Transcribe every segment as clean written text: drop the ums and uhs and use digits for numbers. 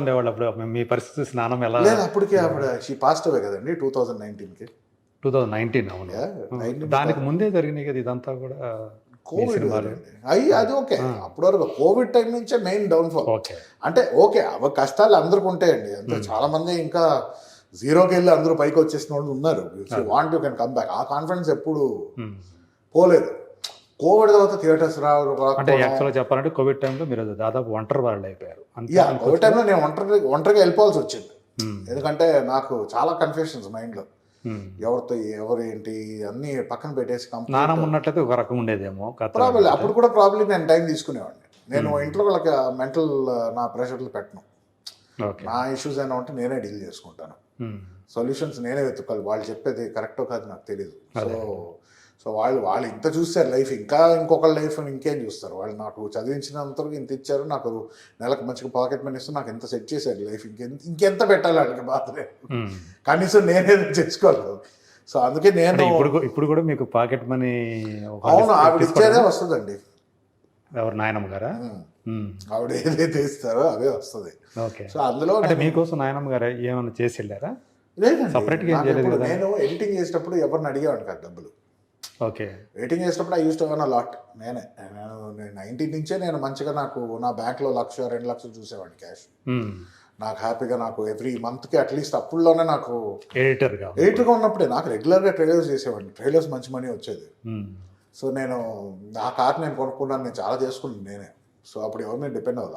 ఉండేవాళ్ళు అప్పుడు మీ పరిస్థితి స్నానం ఎలా లేదు అప్పటికే ఆవిడ షీ పాస్ట్ అవే కదండి 2019కి 2019 అవును దానికి ముందే జరిగినాయి కదా ఇదంతా కూడా కోవిడ్ అయ్యి అది ఓకే అప్పటి వరకు కోవిడ్ టైం నుంచే మెయిన్ డౌన్ఫాల్. ఓకే అంటే ఓకే అవ కష్టాలు అందరికి ఉంటాయండి, అంతే చాలా మంది ఇంకా జీరోకి వెళ్ళి అందరూ పైకి వచ్చేసిన వాళ్ళు ఉన్నారు. Want you can come back, ఆ కాన్ఫిడెన్స్ ఎప్పుడు పోలేదు. కోవిడ్ తర్వాత థియేటర్స్ అంటే యాక్చువల్గా చెప్పాలంటే కోవిడ్ టైంలో మీరు దాదాపు ఒంటరి వాళ్ళు అయిపోయారు. కోవిడ్ టైంలో నేను ఒంటరిగా వెళ్ళిపోవాల్సి వచ్చింది. ఎందుకంటే నాకు చాలా కన్ఫ్యూషన్స్ మైండ్లో, ఎవరితో ఎవరు ఏంటి అన్ని పక్కన పెట్టేసి నానం ఉన్నట్లయితే ఒక రకం ఉండేదేమో ప్రాబ్లం. అప్పుడు కూడా ప్రాబ్లం నేను టైం తీసుకునేవాడిని. నేను ఇంట్లో వాళ్ళకి మెంటల్ నా ప్రెషర్లు పెట్టను. నా ఇష్యూస్ అయినా ఉంటే నేనే డీల్ చేసుకుంటాను, సొల్యూషన్స్ నేనే వెతుక్కోవాలి. వాళ్ళు చెప్పేది కరెక్టో కాదు నాకు తెలియదు. సో వాళ్ళు ఇంత చూస్తారు లైఫ్, ఇంకా ఇంకొకళ్ళ లైఫ్ ఇంకేం చూస్తారు. వాళ్ళు నాకు చదివించినంతవరకు ఇంత ఇచ్చారు, నాకు నెలకు మంచిగా పాకెట్ మనీ ఇస్తూ నాకు ఎంత సెట్ చేశారు లైఫ్, ఇంకెంత పెట్టాలి వాళ్ళకి బాధలే, కనీసం నేనే చేసుకోలేదు. సో అందుకే నేను ఇప్పుడు కూడా మీకు పాకెట్ మనీ అవును ఆవిడ ఇచ్చేదే వస్తుందండి. ఎవరు నాయనమ్మ గారా? ఆవిడ ఏదైతే ఇస్తారో అవే వస్తుంది. సో అందులో మీకోసం నాయనమ్మ గారు ఏమైనా చేసి వెళ్ళారా? లేదండి, నేను ఎడిటింగ్ చేసేటప్పుడు ఎవరిని అడిగేవాడిని కాదు డబ్బులు. ఓకే, ఎడిటింగ్ చేసేటప్పుడు I use to earn a lot. నేను 19 నుంచే నేను మంచిగా నాకు నా బ్యాంక్లో 1,00,000-2 లక్షలు చూసేవాడిని క్యాష్. నాకు హ్యాపీగా నాకు ఎవ్రీ మంత్కి అట్లీస్ట్ అప్పుల్లోనే నాకు ఎడిటర్గా ఉన్నప్పుడే నాకు రెగ్యులర్గా ట్రైలర్స్ చేసేవాడిని. ట్రైలర్స్ మంచి మనీ వచ్చేది. సో నేను నా కార్ నేను కొనుక్కున్నాను, నేను చాలా చేసుకున్నాను నేనే. సో అప్పుడు ఎవరు నేను డిపెండ్ అవ్వాల.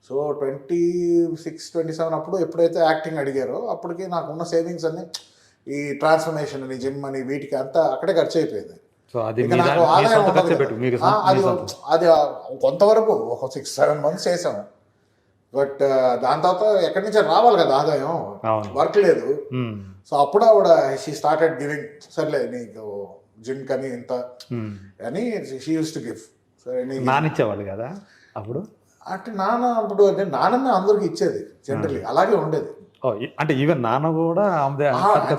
సో 26-27 అప్పుడు ఎప్పుడైతే యాక్టింగ్ అడిగారో అప్పటికి నాకున్న సేవింగ్స్ అన్ని ఈ ట్రాన్స్ఫర్మేషన్ అని జిమ్ అని వీటికి అంతా అక్కడే ఖర్చు అయిపోయింది. నాకు ఆదాయం అది కొంతవరకు ఒక 6-7 months చేసాము. బట్ దాని తర్వాత ఎక్కడి నుంచి రావాలి కదా ఆదాయం, వర్క్ లేదు. సో అప్పుడు ఆవిడ షీ స్టార్టెడ్ గివింగ్, సర్లే నీకు జిమ్ కని ఇంత అని షీ యూస్ టు గివ్. సరే నానిచ్చేవాళ్ళు కదా అప్పుడు, అంటే నాన్న అప్పుడు అంటే నాన్నమ్మ అందరికి ఇచ్చేది జనరల్లీ, అలాగే ఉండేది. అంటే ఈవెన్ నాన్న కూడా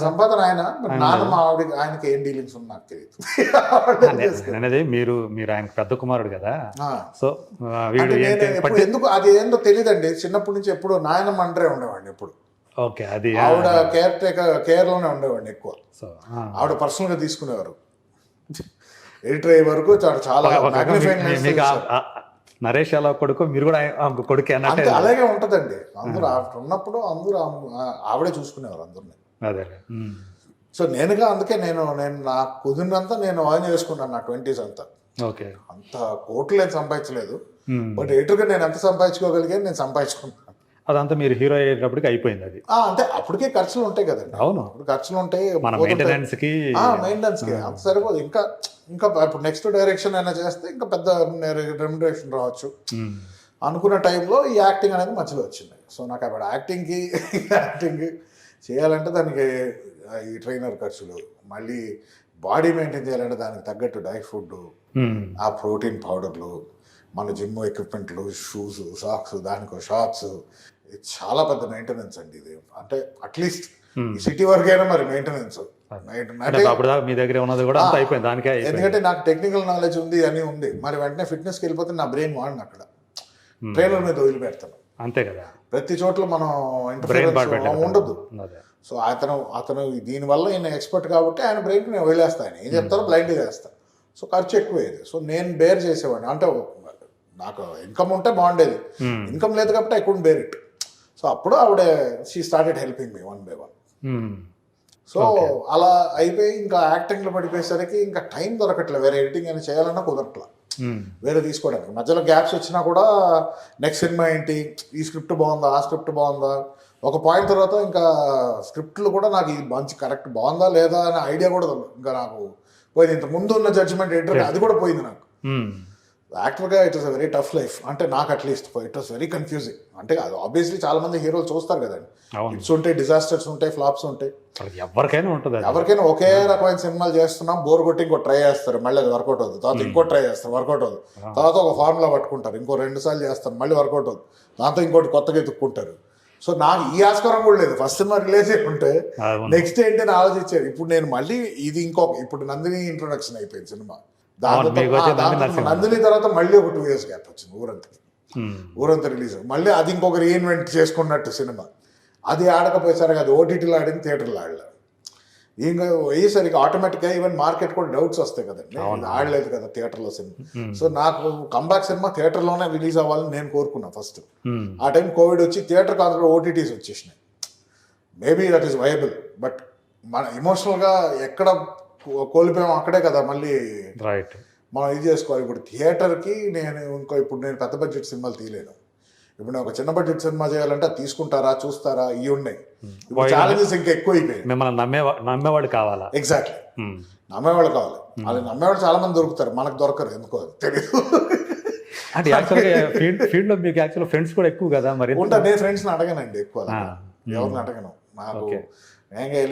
సంపాదన ఆయన, నాన్నమ్మ ఆవిడ ఆయనకి ఏం డీలింగ్స్ ఉంది నాకు తెలియదు. అనేది మీరు ఆయన పెద్ద కుమారుడు కదా, సో ఎందుకు అది ఏందో తెలియదండి. చిన్నప్పటి నుంచి ఎప్పుడు నాయనమ్మ అంటరే ఉండేవాడిని ఎప్పుడు. ఓకే, అది ఆవిడ కేర్ లోనే ఉండేవాడిని ఎక్కువ. ఆవిడ పర్సనల్ గా తీసుకునేవారు. ఎడిటర్ అయ్యే వరకు చాలా నరేష్ ఎలా కొడుకు మీరు కూడా కొడుకు అంటే అలాగే ఉంటదండి. అందరూ ఉన్నప్పుడు అందరూ ఆవిడే చూసుకునేవారు అందరినీ. అదే సో నేనుగా అందుకే నేను నాకు కుదిరినంతా నేను ఆన్ చేసుకున్నాను నా 20s అంతా. ఓకే, అంత కోట్లు నేను సంపాదించలేదు, బట్ ఎడిటర్గా నేను ఎంత సంపాదించుకోగలిగాను నేను సంపాదించుకున్నాను. అదంతా మీరు హీరో అయ్యేటప్పటికి అయిపోయింది అది. అంటే అప్పటికే ఖర్చులు ఉంటాయి కదండి. అవును, అప్పుడు ఖర్చులు ఉంటాయి, మెయింటెనెన్స్ కి అంత సరిపోదు. ఇంకా ఇప్పుడు నెక్స్ట్ డైరెక్షన్ అయినా చేస్తే ఇంకా పెద్ద రెమ్యునరేషన్ రావచ్చు అనుకున్న టైంలో ఈ యాక్టింగ్ అనేది మధ్యలో వచ్చింది. సో నాకు అప్పుడు యాక్టింగ్ చేయాలంటే దానికి ఈ ట్రైనర్ ఖర్చులు, మళ్ళీ బాడీ మెయింటైన్ చేయాలంటే దానికి తగ్గట్టు డైట్ ఫుడ్, ఆ ప్రోటీన్ పౌడర్లు, మన జిమ్ ఎక్విప్మెంట్లు, షూస్, సాక్స్, దానికి షార్ట్స్, ఇది చాలా పెద్ద మెయింటెనెన్స్ అండి ఇది. అంటే అట్లీస్ట్ ఈ సిటీ వరకైనా మరి మెయింటెనెన్స్. మీ దగ్గర ఉన్నది కూడా అయిపోయింది దానికే. ఎందుకంటే నాకు టెక్నికల్ నాలెడ్జ్ ఉంది అని ఉంది, మరి వెంటనే ఫిట్నెస్కి వెళ్ళిపోతే నా బ్రెయిన్ వాడిని అక్కడ ట్రైనర్ మీద వదిలిపెడతాను. అంతే కదా, ప్రతి చోట్ల మనం ఉండదు. సో అతను దీనివల్ల ఈయన ఎక్స్పర్ట్ కాబట్టి ఆయన బ్రెయిన్కి నేను వదిలేస్తాను, ఏం చెప్తారో బ్లైండ్గా చేస్తాను. సో ఖర్చు ఎక్కువయ్యేది. సో నేను బేర్ చేసేవాడిని. అంటే నాకు ఇన్కమ్ ఉంటే బాగుండేది, ఇన్కమ్ లేదు కాబట్టి I couldn't bear it. So అప్పుడు ఆవిడ she started helping me 1 by 1. So అలా అయిపోయి ఇంకా యాక్టింగ్లో పడిపోయేసరికి ఇంకా టైం దొరకట్లేదు, వేరే ఎడిటింగ్ అని చేయాలన్నా కుదరట్లా, వేరే తీసుకోవడానికి. మధ్యలో గ్యాప్స్ వచ్చినా కూడా నెక్స్ట్ సినిమా ఏంటి, ఈ స్క్రిప్ట్ బాగుందా, ఆ స్క్రిప్ట్ బాగుందా, ఒక పాయింట్ తర్వాత ఇంకా స్క్రిప్ట్లు కూడా నాకు ఇది మంచి కరెక్ట్ బాగుందా లేదా అనే ఐడియా కూడా ఇంకా నాకు పోయింది. ఇంత ముందు ఉన్న జడ్జిమెంట్ ఎడిటర్ అది కూడా పోయింది నాకు. యాక్టర్గా it is a very tough life. అంటే నాకు at least it was very confusing. అంటే అది ఆబ్వియస్లీ చాలా మంది హీరోలు చూస్తారు కదండి, హిట్స్ ఉంటాయి, డిజాస్టర్స్ ఉంటాయి, ఫ్లాప్స్ ఉంటాయి, ఎవరికైనా ఉంటుంది. ఎవరికైనా ఒకే రకమైన సినిమాలు చేస్తున్నాం, బోర్ కొట్టి ఇంకో ట్రై చేస్తారు, మళ్ళీ అది వర్కౌట్ అవుతుంది, తర్వాత ఇంకో ట్రై చేస్తారు, వర్కౌట్ అవుతుంది, తర్వాత ఒక ఫార్ములా పట్టుకుంటారు, ఇంకో 2 సార్లు చేస్తారు, మళ్ళీ వర్కౌట్ అవుతుంది, దాంతో ఇంకోటి కొత్తగా ఎత్తుక్కుంటారు. సో నాకు ఈ ఆస్కారం కూడా లేదు. ఫస్ట్ సినిమా రిలీజ్ అయి ఉంటే నెక్స్ట్ ఏంటి అని ఆలోచించారు. ఇప్పుడు నేను మళ్ళీ ఇది ఇప్పుడు నందిని ఇంట్రొడక్షన్ అయిపోయింది సినిమా, నందిని తర్వాత మళ్ళీ ఒక 2 years గ్యాప్ వచ్చింది ఊరంతా. ఊరంతా రిలీజ్, మళ్ళీ అది ఇంకొక రీఇన్వెంట్ చేసుకున్నట్టు సినిమా. అది ఆడకపోయేసరికి అది ఓటీటీలో ఆడింది, థియేటర్లో ఆడలేదు. ఇంకా అయ్యేసరికి ఆటోమేటిక్గా ఈవెన్ మార్కెట్ కూడా డౌట్స్ వస్తాయి కదండి, ఇది ఆడలేదు కదా థియేటర్లో సినిమా. సో నాకు కంబ్యాక్ సినిమా థియేటర్లోనే రిలీజ్ అవ్వాలని నేను కోరుకున్నా ఫస్ట్. ఆ టైం కోవిడ్ వచ్చి థియేటర్ కాదు ఓటీటీస్ వచ్చేసినాయి. Maybe that is viable, but మన ఎమోషనల్గా ఎక్కడ కోల్పోయాం అక్కడే కదా మళ్ళీ రైట్ మనం ఇది చేసుకోవాలి. ఇప్పుడు థియేటర్కి ఇప్పుడు నేను పెద్ద బడ్జెట్ సినిమాలు తీయలేను. ఇప్పుడు నేను ఒక చిన్న బడ్జెట్ సినిమా చేయాలంటే అది తీసుకుంటారా, చూస్తారా, ఇవి ఉన్నాయి. ఇప్పుడు ఛాలెంజెస్ ఇంకా ఎక్కువ అయిపోయాయి. మిమ్మల్ని నమ్మేవాడు కావాలా? ఎగ్జాక్ట్లీ, నమ్మేవాళ్ళు కావాలి. వాళ్ళు నమ్మేవాళ్ళు చాలా మంది దొరుకుతారు, మనకు దొరకరు, ఎందుకో తెలియదు. అంటే యాక్చువల్గా ఫీల్డ్ లో మీకు యాక్చువల్ ఫ్రెండ్స్ కూడా ఎక్కువ కదా మరి? ఉంటా, నేను ఫ్రెండ్స్ని అడగనండి ఎక్కువ, ఎవరిని అడగను. నాకు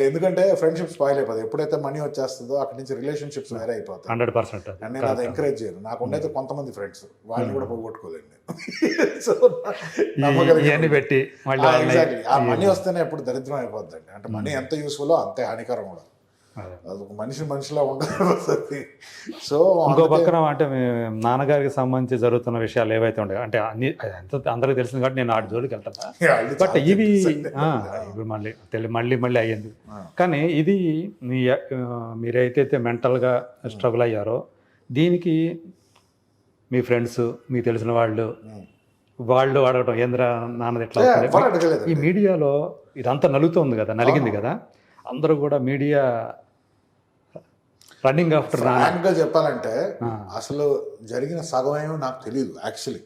ఎందుకంటే ఫ్రెండ్షిప్ స్పాయిల్ అయిపోతుంది. ఎప్పుడైతే మనీ వచ్చేస్తుందో అక్కడి నుంచి రిలేషన్షిప్స్ వేరే అయిపోతాయి. 100%. నేను అది ఎంకరేజ్ చేయను. నాకు ఉండేది కొంతమంది ఫ్రెండ్స్, వాళ్ళని కూడా పోగొట్టుకోలేండి. సో పెట్టి ఎగ్జాక్ట్లీ ఆ మనీ వస్తేనే ఎప్పుడు దరిద్రం అయిపోద్దండి. అంటే మనీ ఎంత యూస్ఫుల్ అంతే హానికరం కూడా. అది ఒక మనిషిలా ఉండదు. సో ఇంకో పక్కన అంటే మీ నాన్నగారికి సంబంధించి జరుగుతున్న విషయాలు ఏవైతే ఉంటాయో, అంటే అన్ని అందరికీ తెలిసింది కాబట్టి నేను ఆడి జోలికి వెళ్తాను. బట్ ఇవి మళ్ళీ అయ్యింది. కానీ ఇది మీరైతే మెంటల్గా స్ట్రగుల్ అయ్యారో, దీనికి మీ ఫ్రెండ్స్, మీకు తెలిసిన వాళ్ళు అడగటం ఏంద్రా నాన్నది ఎట్లా అవుతుంది? ఈ మీడియాలో ఇదంతా నలుగుతుంది కదా, నలిగింది కదా, అందరూ కూడా మీడియా రన్నింగ్ ఆఫ్టర్. ఫ్రాంక్గా చెప్పాలంటే అసలు జరిగిన సగమేమో నాకు తెలియదు యాక్చువల్లీ.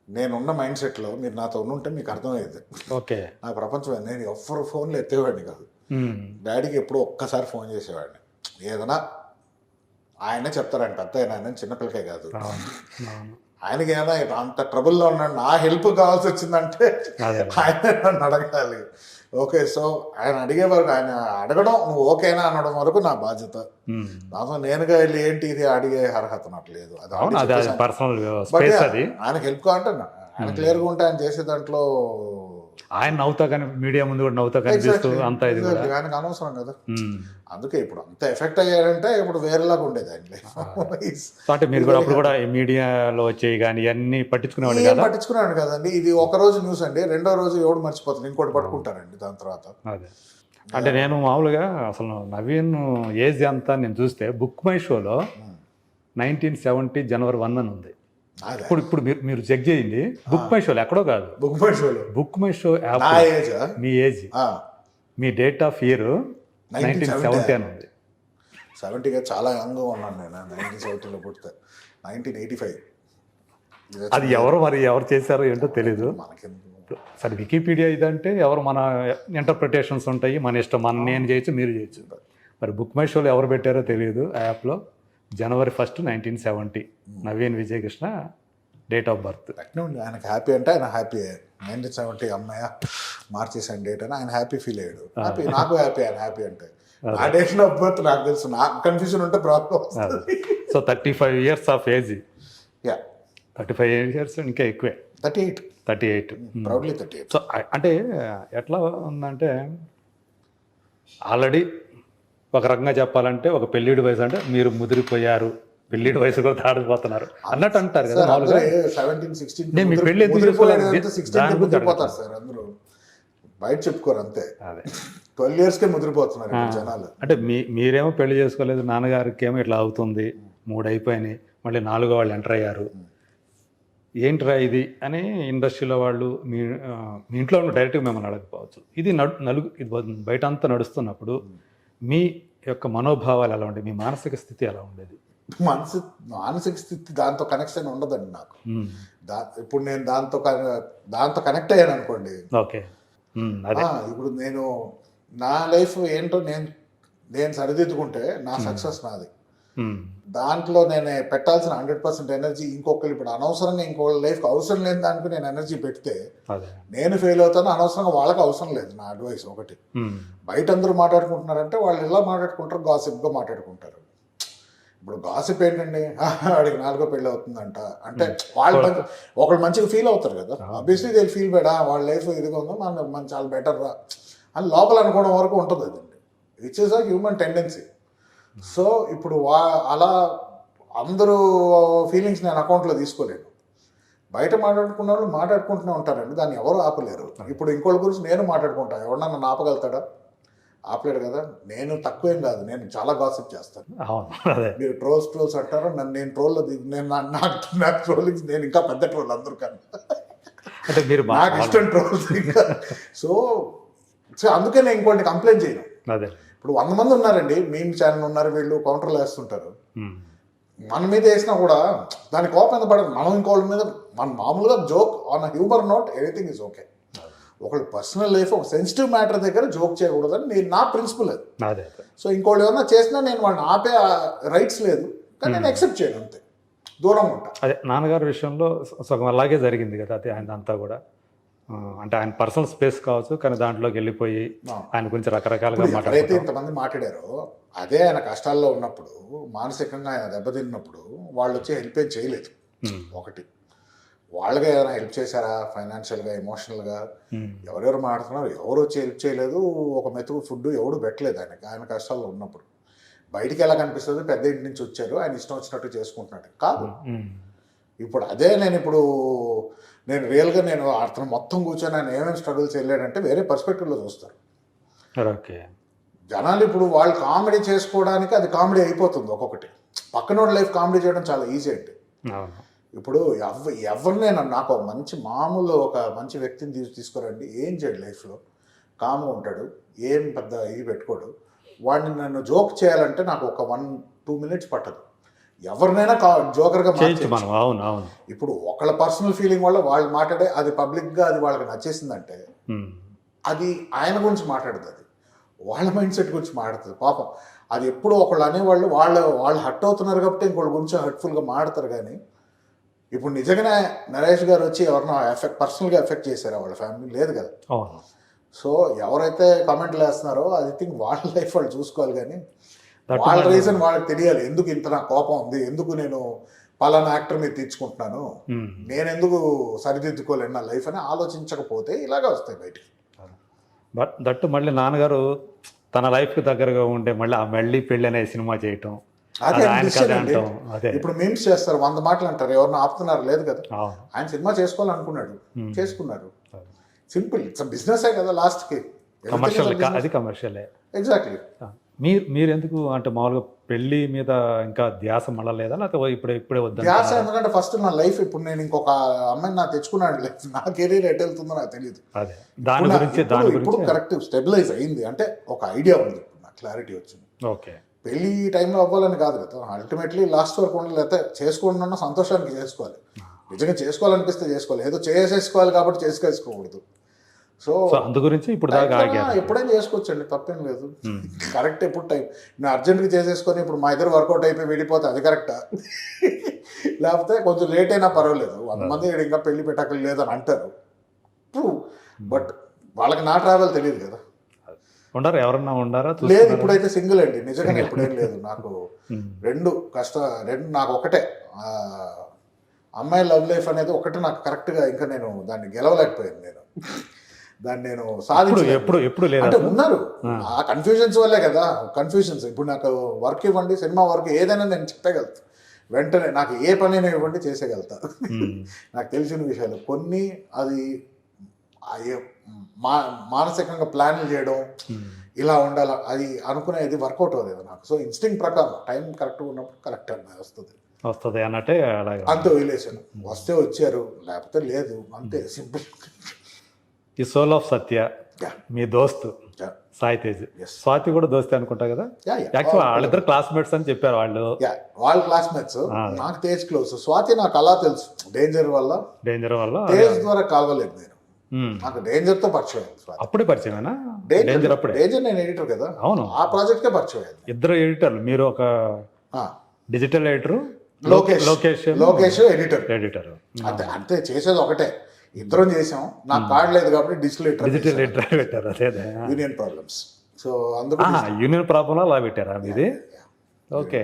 నేనున్న మైండ్ సెట్లో మీరు నాతో ఉంటే మీకు అర్థమయ్యేది. ఓకే, నా ప్రపంచం. నేను ఎవ్వరు ఫోన్లు ఎత్తేవాడిని కాదు. డాడీకి ఎప్పుడో ఒక్కసారి ఫోన్ చేసేవాడిని. ఏదైనా ఆయనే చెప్తారంట, పెద్ద ఆయన చిన్నపిల్లకే కాదు. ఆయనకి ఏమైనా అంత ట్రబుల్లో ఉన్నాడు, నా హెల్ప్ కావాల్సి వచ్చిందంటే ఆయన నన్ను అడగాలి. ఓకే, సో ఆయన అడిగే వరకు, ఆయన అడగడం నువ్వు ఓకేనా అనడం వరకు నా బాధ్యత. దాంతో నేనుగా వెళ్ళి ఏంటి ఇది అడిగే అర్హత నాకు లేదు. ఆయనకు హెల్ప్ కావాలంటే ఆయన క్లియర్గా ఉంటే ఆయన చేసే దాంట్లో ఆయన నవ్వుతా కానీ మీడియా ముందు కూడా నవ్వుతా కనిపిస్తూ అంతా ఇది ఆయనకు అనవసరం కదా. అందుకే ఇప్పుడు అంత ఎఫెక్ట్ అయ్యాడంటే ఇప్పుడు వేరేలాగా ఉండేది ఆయన లైఫ్. అంటే మీరు కూడా అప్పుడు కూడా మీడియాలో వచ్చేవి కానీ ఇవన్నీ పట్టించుకున్నాడు కదండి. ఇది ఒక రోజు న్యూస్ అండి, రెండో రోజు ఎవడు మర్చిపోతాను, ఇంకోటి పట్టుకుంటారండి దాని తర్వాత. అదే అంటే నేను మామూలుగా అసలు నవీన్ ఏజ్ అంతా నేను చూస్తే బుక్ మై షోలో 1970 జనవరి 1 అని ఉంది. ఇప్పుడు మీరు చెక్ చేయండి, బుక్ మై షోలో ఎక్కడో కాదు, book my show app me age, me date of year 1970 అని ఉంది. 70గా చాలా యంగ్గా ఉన్నాను నేను. 1970లో పుడితే 1985. అది ఎవరు చేశారో ఏంటో తెలీదు. సరే వికీపీడియా ఇదంటే ఎవరు మన ఇంటర్ప్రిటేషన్స్ ఉంటాయి, మన ఇష్టం, నేను చేయొచ్చు, మీరు చేయొచ్చు. మరి బుక్ మై షోలో ఎవరు పెట్టారో తెలియదు. ఆ యాప్లో January 1st, 1970 Naveen Vijayakrishna date of birth. ఆయనకు హ్యాపీ అంటే ఆయన హ్యాపీ. 1970 అమ్మాయ మార్చేసాను డేట్ అని ఆయన హ్యాపీ ఫీల్ అయ్యాడు. హ్యాపీ, నాకు హ్యాపీ, ఆయన హ్యాపీ అంటే. ఆ డేట్ ఆఫ్ బర్త్ నాకు తెలుసు, నాకు కన్ఫ్యూజన్ ఉంటే problem. So 35 years of age. 35 years ఇంకా ఎక్కువే. 38 ప్రౌడ్లీ 38. సో అంటే ఎట్లా ఉందంటే ఆల్రెడీ ఒక రకంగా చెప్పాలంటే ఒక పెళ్ళిడి వయసు అంటే మీరు ముదిరిపోయారు, పెళ్ళిడి వయసు కూడా దాడిపోతున్నారు అన్నట్టు అంటారు కదా మామూలుగా. 17-16 నేను మీ పెళ్ళి ఎందుకు చేసుకోలేదు సార్, అందరూ బయట చెప్పుకోరు అంతే. అదే 12 yearsకే ముదిరిపోతున్నారు జనాలు. అంటే మీరేమో పెళ్లి చేసుకోలేదు, నాన్నగారికి ఏమో ఇట్లా అవుతుంది, 3 అయిపోయినాయి, మళ్ళీ 4వ వాళ్ళు ఎంటర్ అయ్యారు, ఏంట్రా ఇది అని ఇండస్ట్రీలో వాళ్ళు మీ ఇంట్లో డైరెక్ట్గా మిమ్మల్ని అడగకపోవచ్చు. ఇది ఇది బయట అంతా నడుస్తున్నప్పుడు మీ యొక్క మనోభావాలు ఎలా ఉండేవి, మీ మానసిక స్థితి ఎలా ఉండేది? మానసిక స్థితి దాంతో కనెక్షన్ ఉండదండి నాకు. ఇప్పుడు నేను దాంతో కనెక్ట్ అయ్యాను అనుకోండి. ఓకే, ఇప్పుడు నేను నా లైఫ్ ఏంటో నేను సరిదిద్దుకుంటే నా సక్సెస్ నాది. దాంట్లో నేను పెట్టాల్సిన 100% ఎనర్జీ ఇంకొకరు, ఇప్పుడు అనవసరంగా ఇంకొకరి లైఫ్ అవసరం లేని దానికి నేను ఎనర్జీ పెడితే నేను ఫెయిల్ అవుతాను. అనవసరంగా వాళ్ళకి అవసరం లేదు. నా అడ్వైస్ ఒకటి, బయట అందరూ మాట్లాడుకుంటున్నారంటే వాళ్ళు ఎలా మాట్లాడుకుంటారు, గాసిప్గా మాట్లాడుకుంటారు. ఇప్పుడు గాసిప్ ఏంటండి, వాడికి 4వ పెళ్ళి అవుతుందంట అంటే వాళ్ళు ఒకళ్ళు మంచిగా ఫీల్ అవుతారు కదా. ఆబ్వియస్లీ దే ఫీల్ బెటర్, వాళ్ళ లైఫ్ ఇదిగా ఉందో మన చాలా బెటర్ రా అని లోపల అనుకోవడం వరకు ఉంటుంది అదండి. Which is a human tendency. So ఇప్పుడు అలా అందరూ ఫీలింగ్స్ నేను అకౌంట్లో తీసుకోలేను. బయట మాట్లాడుకున్న వాళ్ళు మాట్లాడుకుంటూనే ఉంటారండి, దాన్ని ఎవరు ఆపలేరు. ఇప్పుడు ఇంకోళ్ళ గురించి నేను మాట్లాడుకుంటాను, ఎవరన్నా నన్ను ఆపగలుగుతాడా? ఆపలేడు కదా. నేను తక్కువేం కాదు, నేను చాలా గాసిప్ చేస్తాను. మీరు ట్రోల్స్ అంటారు, నేను ట్రోల్లో నేను నాకు ట్రోలింగ్స్ నేను ఇంకా పెద్ద ట్రోల్ అందరూ కానీ అంటే మీరు నాకు ఇష్టం ట్రోల్స్ ఇంకా. సో అందుకే నేను ఇంకోటి కంప్లైంట్ చేయను. అదే ఇప్పుడు 100 మంది ఉన్నారండి, మీమ్ ఛానల్ ఉన్నారు, వీళ్ళు కౌంటర్లు వేస్తుంటారు. మన మీద వేసినా కూడా దాని కోపం ఎంత పడదు. మనం ఇంకోళ్ళ మీద మన మామూలుగా joke on humour note everything is okay. ఒకళ్ళు పర్సనల్ లైఫ్ ఒక సెన్సిటివ్ మ్యాటర్ దగ్గర జోక్ చేయకూడదని నేను నా ప్రిన్సిపల్ అది. సో ఇంకోళ్ళు ఏమన్నా చేసినా నేను వాళ్ళని ఆపే రైట్స్ లేదు, కానీ నేను యాక్సెప్ట్ చేయను, అంతే, దూరం ఉంటా. అదే నాన్నగారి విషయంలో సగం అలాగే జరిగింది కదా. అది ఆయన అంతా కూడా అంటే ఆయన పర్సనల్ స్పేస్ కావచ్చు, కానీ దాంట్లోకి వెళ్ళిపోయి ఆయన గురించి రకరకాలుగా ఎవరైతే ఇంతమంది మాట్లాడారో అదే ఆయన కష్టాల్లో ఉన్నప్పుడు, మానసికంగా ఆయన దెబ్బతిన్నప్పుడు వాళ్ళు వచ్చి హెల్ప్ ఏం చేయలేదు. ఒకటి వాళ్ళగా ఏదైనా హెల్ప్ చేశారా ఫైనాన్షియల్గా, ఎమోషనల్గా? ఎవరెవరు మాట్లాడుతున్నారు, ఎవరు వచ్చి హెల్ప్ చేయలేదు. ఒక మెతుకు ఫుడ్ ఎవడు పెట్టలేదు ఆయనకి, ఆయన కష్టాల్లో ఉన్నప్పుడు. బయటికి ఎలా కనిపిస్తుంది, పెద్ద ఇంటి నుంచి వచ్చారు, ఆయన ఇష్టం వచ్చినట్టు చేసుకుంటున్నాడు కాదు. ఇప్పుడు అదే నేను రియల్గా నేను అతను మొత్తం కూర్చొని ఆయన ఏమేమి స్ట్రగుల్స్ వెళ్ళాడంటే వేరే పర్స్పెక్టివ్లో చూస్తారు. ఓకే, జనాలు ఇప్పుడు వాళ్ళు కామెడీ చేసుకోవడానికి అది కామెడీ అయిపోతుంది. ఒక్కొక్కటి పక్కన లైఫ్ కామెడీ చేయడం చాలా ఈజీ అండి. ఇప్పుడు ఎవరినైనా నాకు ఒక మంచి మామూలు ఒక మంచి వ్యక్తిని తీసుకురండి, ఏం చేయడు లైఫ్లో, కామ్గా ఉంటాడు, ఏం పెద్ద ఇది పెట్టుకోడు. వాడిని నన్ను జోక్ చేయాలంటే నాకు ఒక 1-2 మినిట్స్ పట్టదు. ఎవరినైనా జోకర్గా మనం. అవును అవును. ఇప్పుడు ఒకళ్ళ పర్సనల్ ఫీలింగ్ వల్ల వాళ్ళు మాట్లాడే అది పబ్లిక్గా అది వాళ్ళకి నచ్చేసిందంటే అది ఆయన గురించి మాట్లాడుతుంది, అది వాళ్ళ మైండ్ సెట్ గురించి మాట్లాడుతుంది. పాపం అది ఎప్పుడు ఒకళ్ళు అనేవాళ్ళు వాళ్ళు హర్ట్ అవుతున్నారు కాబట్టి ఇంకోళ్ళ గురించి హర్ట్ఫుల్గా మాట్లాడతారు. కానీ ఇప్పుడు నిజంగానే నరేష్ గారు వచ్చి ఎవరినో పర్సనల్గా ఎఫెక్ట్ చేశారా వాళ్ళ ఫ్యామిలీ? లేదు కదా. సో ఎవరైతే కామెంట్లు వేస్తున్నారో అది థింక్ వాళ్ళ లైఫ్ వాళ్ళు చూసుకోవాలి, కానీ వాళ్ళ రీజన్ వాళ్ళకి తెలియాలి. ఎందుకు ఇంత నా కోపం ఉంది, ఎందుకు నేను పలానా యాక్టర్ మీద తీర్చుకుంటున్నాను, నేను ఎందుకు సరిదిద్దుకోలేను నా లైఫ్ అని ఆలోచించకపోతే ఇలాగే వస్తాయి బయటికి. దట్టు మళ్ళీ నాన్నగారు తన లైఫ్కి దగ్గరగా ఉండే మళ్ళీ పెళ్ళి అనే సినిమా చేయటం, అదే ఇప్పుడు మీమ్స్ చేస్తారు, 100 మాటలు అంటారు, ఎవరిని ఆపుతున్నారు? లేదు కదా. ఆయన సినిమా చేసుకోవాలనుకున్నాడు, చేసుకున్నారు, సింపుల్. ఇట్స్ బిజినెస్ కదా లాస్ట్కి. కమర్షియలే. ఎగ్జాక్ట్లీ. మీరు ఎందుకు అంటే మామూలుగా పెళ్లి మీద ఇంకా ధ్యాస మళ్ళలేదా, లేకపోతే ఇప్పుడే వద్దా? ధ్యాస ఎందుకంటే ఫస్ట్ నా లైఫ్, ఇప్పుడు నేను ఇంకొక అమ్మాయిని నాకు తెచ్చుకున్నాను లైఫ్, నా కెరీర్ ఎటు వెళ్తుందో నాకు తెలియదు. దాని గురించి కరెక్ట్ స్టెబిలైజ్ అయింది అంటే ఒక ఐడియా ఉంది, ఇప్పుడు నాకు క్లారిటీ వచ్చింది. ఓకే, పెళ్లి టైంలో అవ్వాలని కాదు కదా, అల్టిమేట్లీ లాస్ట్ వరకు ఉండాలి. లేకపోతే చేసుకోకుండా సంతోషానికి చేసుకోవాలి, నిజంగా చేసుకోవాలనిపిస్తే చేసుకోవాలి, ఏదో చేసుకోవాలి కాబట్టి చేసుకోకూడదు. సో అందు గురించి ఇప్పుడు ఎప్పుడైనా చేసుకోవచ్చండి, తప్పేం లేదు. కరెక్ట్ ఎప్పుడు టైం నేను అర్జెంట్గా చేసేసుకొని ఇప్పుడు మా ఇద్దరు వర్కౌట్ అయిపోయి వెళ్ళిపోతే అది కరెక్టా? లేకపోతే కొంచెం లేట్ అయినా పర్వాలేదు, 100 మంది ఇంకా పెళ్లి పెట్టకలు లేదని అంటారు, ట్రూ. బట్ వాళ్ళకి నా ట్రావెల్ తెలియదు కదా. ఎవరన్నా ఉండారా? లేదు, ఇప్పుడైతే సింగిల్ అండి, నిజంగా ఇప్పుడేం లేదు. నాకు రెండు నాకు ఒకటే అమ్మాయి లవ్ లైఫ్ అనేది ఒకటి నాకు కరెక్ట్గా, ఇంకా నేను దాన్ని గెలవలేకపోయాను. దాన్ని నేను ఎప్పుడు అంటే ఉన్నారు ఆ కన్ఫ్యూజన్స్ వల్లే కదా. కన్ఫ్యూజన్స్ ఇప్పుడు నాకు వర్క్ ఇవ్వండి, సినిమా వర్క్ ఏదైనా నేను చెప్పగలుగుతా వెంటనే, నాకు ఏ పనైనా ఇవ్వండి చేసేయగలుగుతా. నాకు తెలిసిన విషయాలు కొన్ని, అది మానసికంగా ప్లాన్లు చేయడం, ఇలా ఉండాలి అది అనుకునేది వర్కౌట్ అవ్వలేదు నాకు. సో ఇన్స్టింక్ట్ ప్రకారం టైం కరెక్ట్గా ఉన్నప్పుడు కరెక్ట్ వస్తుంది అన్నట్టే అంతే వదిలేసాను. వస్తే వచ్చారు, లేకపోతే లేదు, అంతే సింపుల్. ఈ సోల్ ఆఫ్ సత్య మీ దోస్తు సాయి తేజ్, స్వాతి కూడా దోస్తే అనుకుంటా కదా. యాక్చువల్ వాళ్ళిద్దరు క్లాస్మేట్స్ అని చెప్పారు వాళ్ళు. వాళ్ళ క్లాస్మేట్స్, నాకు తేజ్ క్లోజ్, స్వాతి నాకు అలా తెలుసు డేంజర్ వల్ల. తేజ్ ద్వారా కలవలేదు నేను, నాకు డేంజర్ తో పరిచయం. అప్పుడే పరిచయమేనా? డేంజర్ నేను ఎడిటర్ కదా. అవును, ఆ ప్రాజెక్ట్ కే పరిచయం. ఇద్దరు ఎడిటర్లు, మీరు ఒక డిజిటల్ ఎడిటర్, లోకేష్ ఎడిటర్. అంతే చేసేది ఒకటే, ఇద్దరం చేసాం. నాకు కార్డు లేదు కాబట్టి డిజిటల్ ఎడిటర్ పెట్టారు. అదే యూనియన్ ప్రాబ్లమ్స్. సో అందుకు యూనియన్ ప్రాబ్లం అలా పెట్టారా మీది? ఓకే.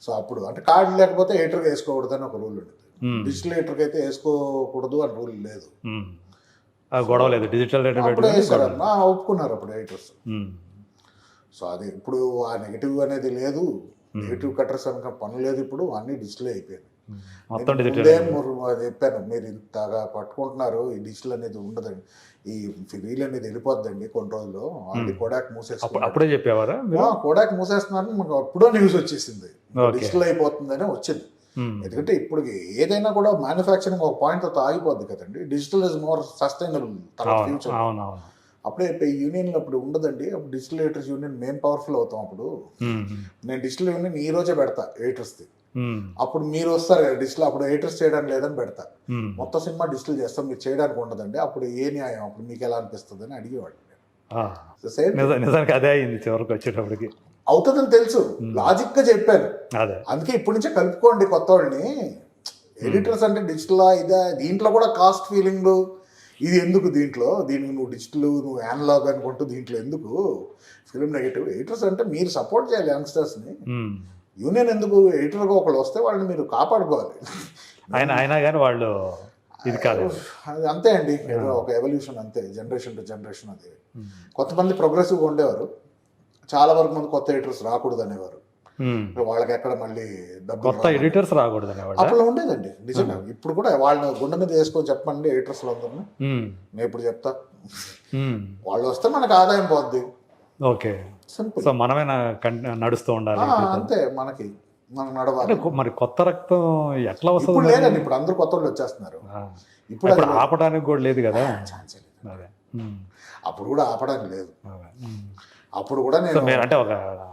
సో అప్పుడు అంటే కార్డు లేకపోతే ఎడిటర్గా వేసుకోకూడదు అని ఒక రూల్ ఉంటుంది, డిజిటల్ ఎడిటర్కి అయితే వేసుకోకూడదు అని రూల్ లేదు. గొడవ లేదు, డిజిటల్ అప్పుడు వేసారు, ఒప్పుకున్నారు అప్పుడు ఎడిటర్స్. సో అది ఇప్పుడు ఆ నెగిటివ్ అనేది లేదు, నెగిటివ్ కట్టర్స్ అనుక పని లేదు, ఇప్పుడు అన్నీ డిజిటల్ అయిపోయింది. మొత్తం డిజిటల్ ముందే అది చెప్పాను, మీరు ఇంతగా పట్టుకుంటున్నారు, ఈ డిజిటల్ అనేది ఉండదండి, ఈ రీల్ అనేది వెళ్ళిపోద్దండి కొన్ని రోజులు. ఆల్రెడీ కోడాక్ మూసేసుకున్నారు. అప్పుడే చెప్పేవారా మీరు? కోడాక్ మూసేస్తున్నారని మాకు అప్పుడో న్యూస్ వచ్చేసింది, Okay. డిజిటల్ అయిపోతుందని వచ్చింది. Hmm. ఎందుకంటే ఇప్పుడు ఏదైనా కూడా మ్యానుఫ్యాక్చరింగ్ ఒక పాయింట్ తో ఆగిపోద్ది కదండి. డిజిటల్ ఇస్ మోర్ సస్టైనబుల్ తర్వాత అవును ఫ్యూచర్. అవునవును. అప్పుడే యూనియన్ అప్పుడు ఉండదండి, అప్పుడు డిజిటల్ ఎడిటర్స్ యూనియన్ మేము పవర్ఫుల్ అవుతాం. అప్పుడు నేను డిజిటల్ యూనియన్ ఈ రోజే పెడతా ఎడిటర్స్ది. అప్పుడు మీరు వస్తారు కదా డిజిటల్, అప్పుడు ఎడిటర్స్ చేయడానికి లేదని పెడతా. మొత్తం సినిమా డిజిటల్ చేస్తాం, మీరు చేయడానికి ఉండదండి, అప్పుడు ఏ న్యాయం, అప్పుడు మీకు ఎలా అనిపిస్తుంది అని అడిగేవాడు. సేమ్ నిజానికి అదే అయింది చివరికి వచ్చేటప్పటికి. అవుతుందని తెలుసు, లాజిక్ గా చెప్పాను. అదే అందుకే ఇప్పటి నుంచే కలుపుకోండి కొత్త వాళ్ళని. ఎడిటర్స్ అంటే డిజిటల్ ఇదా, దీంట్లో కూడా కాస్ట్ ఫీలింగ్, ఇది ఎందుకు దీంట్లో, దీనికి నువ్వు డిజిటల్ నువ్వు యానలాగ్ అనుకుంటూ దీంట్లో ఎందుకు ఫిల్మ్ నెగటివ్. ఎడిటర్స్ అంటే మీరు సపోర్ట్ చేయాలి యంగ్స్టర్స్ని. యూనియన్ ఎందుకు, ఎడిటర్గా ఒకళ్ళు వస్తే వాళ్ళని మీరు కాపాడుకోవాలి. అయినా కానీ వాళ్ళు ఇది కాదు. అది అంతే అండి, ఏదో ఒక ఎవల్యూషన్ అంతే, జనరేషన్ టు జనరేషన్. అది కొంతమంది ప్రోగ్రెసివ్గా ఉండేవారు, చాలా వరకు మంది కొత్త ఎడిటర్స్ రాకూడదు అనేవారు. వాళ్ళకి ఎక్కడ మళ్ళీ డబ్బులు కొత్త ఎడిటర్స్ రాకూడదు అనేవాళ్ళు. అప్పుడు ఉండేదండి నిజంగా. ఇప్పుడు కూడా వాళ్ళని గుండె మీద వేసుకొని చెప్పండి ఎడిటర్స్లో అందరినీ, నేను ఇప్పుడు చెప్తా. వాళ్ళు వస్తే మనకు ఆదాయం పోద్ది. Okay, simple. సో మనమే నడుస్తూ ఉండాలి. అంతే, మనం నడవాలి. మరి కొత్త రక్తం ఎట్లా ఇప్పుడు వస్తుంది? లేదండి, ఇప్పుడు అందరూ కొత్త వాళ్ళు వచ్చేస్తున్నారు. ఇప్పుడు ఇప్పుడు ఆపడానికి కూడా లేదు కదా. ఛాన్సే లేదు. అదే అప్పుడు కూడా ఆపడానికి లేదు. అదే. అప్పుడు కూడా సో నేను మీరు అంటే ఒక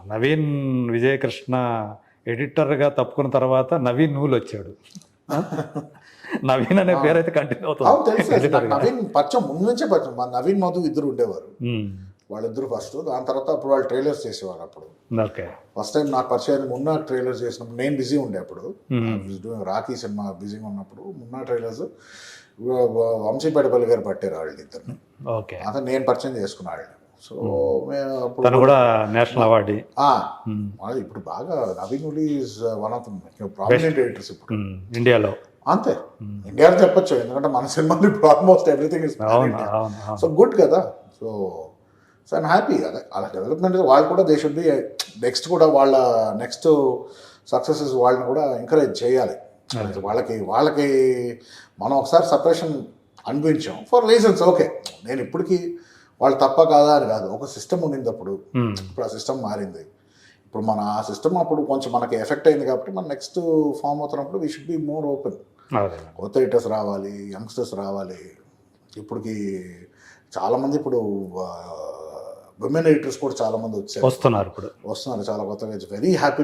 నవీన్ విజయకృష్ణ ఎడిటర్గా తప్పుకున్న తర్వాత నవీన్ నూలు వచ్చాడు. నవీన్ అనే పేరు అయితే కంటిన్యూ తెలుసు. అవుతుంది. నవీన్ పరిచయం ముందు నుంచే పరిచయం. మా నవీన్ మధు ఇద్దరు ఉండేవారు, వాళ్ళిద్దరు ఫస్ట్. దాని తర్వాత అప్పుడు వాళ్ళు ట్రైలర్స్ చేసేవారు. అప్పుడు ఓకే, ఫస్ట్ టైం నాకు పరిచయం మున్నా ట్రైలర్స్ చేసినప్పుడు నేను బిజీ ఉండే, అప్పుడు రాఖీ సినిమా బిజీగా ఉన్నప్పుడు మున్నా ట్రైలర్స్ వంశీపేటపల్లి గారు పట్టారు వాళ్ళిద్దరిని. ఓకే, అతను నేను పరిచయం చేసుకున్నాడు. సో అప్పుడు తను కూడా నేషనల్ అవార్డు. ఇప్పుడు బాగా Naveen is one of prominent editors ఇప్పుడు ఇండియాలో. అంతే, ఇండియాలో చెప్పొచ్చు, ఎందుకంటే మన సినిమాలు ఇప్పుడు almost everything is so good కదా. So I'm happy. అదే అలా డెవలప్మెంట్ వాళ్ళు కూడా దే షుడ్ బి నెక్స్ట్ కూడా వాళ్ళ నెక్స్ట్ సక్సెసెస్ వాళ్ళని కూడా ఎంకరేజ్ చేయాలి. వాళ్ళకి మనం ఒకసారి సపరేషన్ అనిపించాం ఫర్ రీజన్స్. ఓకే, నేను ఇప్పటికీ వాళ్ళు తప్ప కాదా అని కాదు, ఒక సిస్టమ్ ఉండింది అప్పుడు. ఇప్పుడు ఆ సిస్టమ్ మారింది. ఇప్పుడు మన ఆ సిస్టమ్ అప్పుడు కొంచెం మనకి ఎఫెక్ట్ అయింది కాబట్టి మన నెక్స్ట్ ఫామ్ అవుతున్నప్పుడు we should be more open. కొత్త ఎడిటర్స్ రావాలి, యంగ్స్టర్స్ రావాలి. ఇప్పటికి చాలామంది ఇప్పుడు విమెన్ ఎడిటర్స్ కూడా చాలామంది వస్తున్నారు. చాలా కొత్తగా. Very happy to